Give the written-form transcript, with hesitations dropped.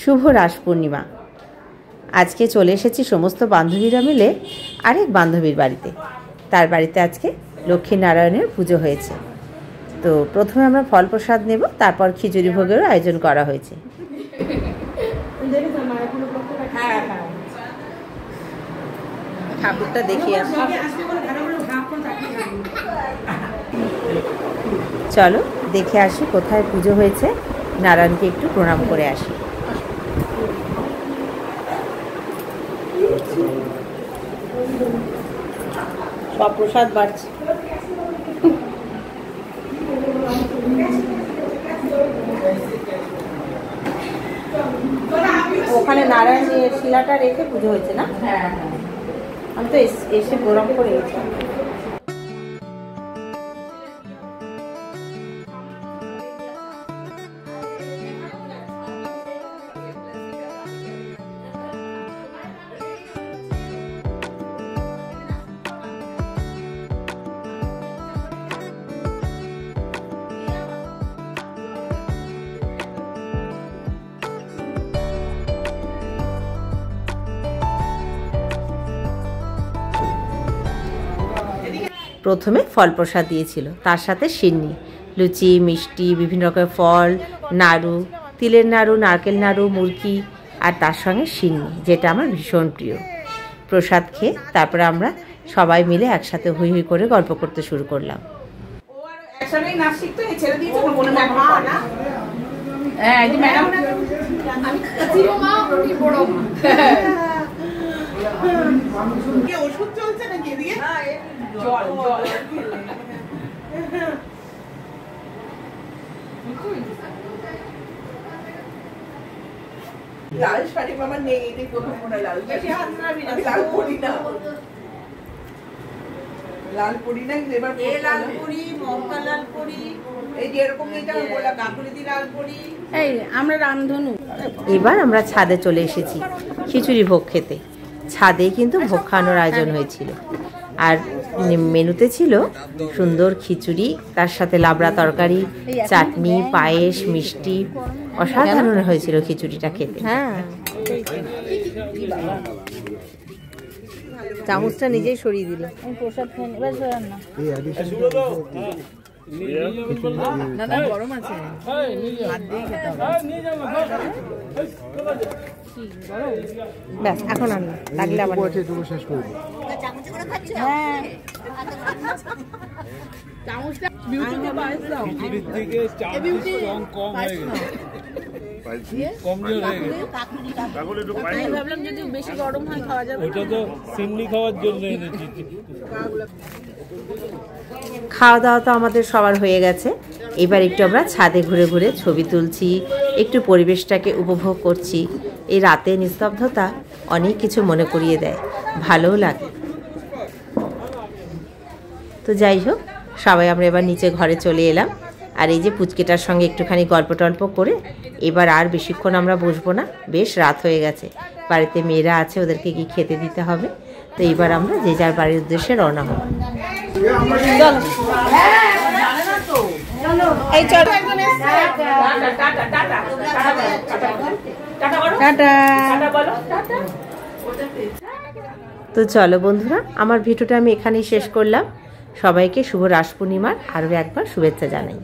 শুভ রাস পূর্ণিমা। আজকে চলে এসেছি সমস্ত বান্ধবীরা মিলে আরেক বান্ধবীর বাড়িতে। তার বাড়িতে আজকে লক্ষ্মীনারায়ণের পুজো হয়েছে। তো প্রথমে আমরা ফল প্রসাদ নেব, তারপর খিচুড়ি ভোগেরও আয়োজন করা হয়েছে। ঠাকুরটা দেখি চলো দেখে আসি কোথায় পুজো হয়েছে, নারায়ণকে একটু প্রণাম করে আসি। সব প্রসাদ বাড়ছে। ওখানে নারায়ণের শিলাটা রেখে পুজো হয়েছে না? হ্যাঁ, আমি তো এসে প্রণাম করে গেছি। প্রথমে ফল প্রসাদ দিয়েছিল, তার সাথে সিন্নি, লুচি, মিষ্টি, বিভিন্ন রকমের ফল, নাড়ু, তিলের নাড়ু, নারকেল নাড়ু, মুরকি, আর তার সঙ্গে সিন্নি, যেটা আমার ভীষণ প্রিয়। প্রসাদ খেয়ে তারপরে আমরা সবাই মিলে একসাথে হুই হুই করে গল্প করতে শুরু করলাম। ওষুধ চলছে নাকি এদিকে? লাল শাড়ি আমার নেই, এটাই প্রথম মনে লাল শাড়ি। লাল পরি না, লাল পরি না, এবার লাল পরি, মমতা লাল পরি, এই যে এরকম এটা বলা কাকুলিদি লাল পরি। এই আমরা রামধনু। এবার আমরা ছাদে চলে এসেছি খিচুড়ি ভোগ খেতে। ছাদে কিন্তু ভোগ খাওয়ানোর আয়োজন হয়েছিল, আর মেনুতে ছিল সুন্দর খিচুড়ি, তার সাথে লাবড়া তরকারি, চাটনি, পায়েস, মিষ্টি। অসাধারণ হয়েছিল খিচুড়িটা খেতে। হ্যাঁ, চামচটা নিজেই সরিয়ে দিল। প্রসাদ না, গরম আছে, হাত দিয়ে খেতে হবে। ব্যাস, এখন আনলাম, লাগলে আবার শেষ করে দিই। খাওয়া দাওয়া তো আমাদের সবার হয়ে গেছে। এবার একটু আমরা ছাদে ঘুরে ঘুরে ছবি তুলছি, একটু পরিবেশটাকে উপভোগ করছি। এই রাতে নিস্তব্ধতা অনেক কিছু মনে করিয়ে দেয়, ভালোও লাগে। তো যাই হোক, সবাই আমরা এবার নিচে ঘরে চলে এলাম। আর এই যে পুচকেটার সঙ্গে একটুখানি গল্প টল্প করে এবার আর বেশিক্ষণ আমরা বসবো না, বেশ রাত হয়ে গেছে। বাড়িতে মেয়েরা আছে, ওদেরকে কি খেতে দিতে হবে। তো এইবার আমরা যে যার বাড়ির উদ্দেশ্যে রওনা হব। তো চলো বন্ধুরা, আমার ভিডিওটা আমি এখানেই শেষ করলাম। সবাইকে শুভ রাস পূর্ণিমার আরও একবার শুভেচ্ছা জানাই।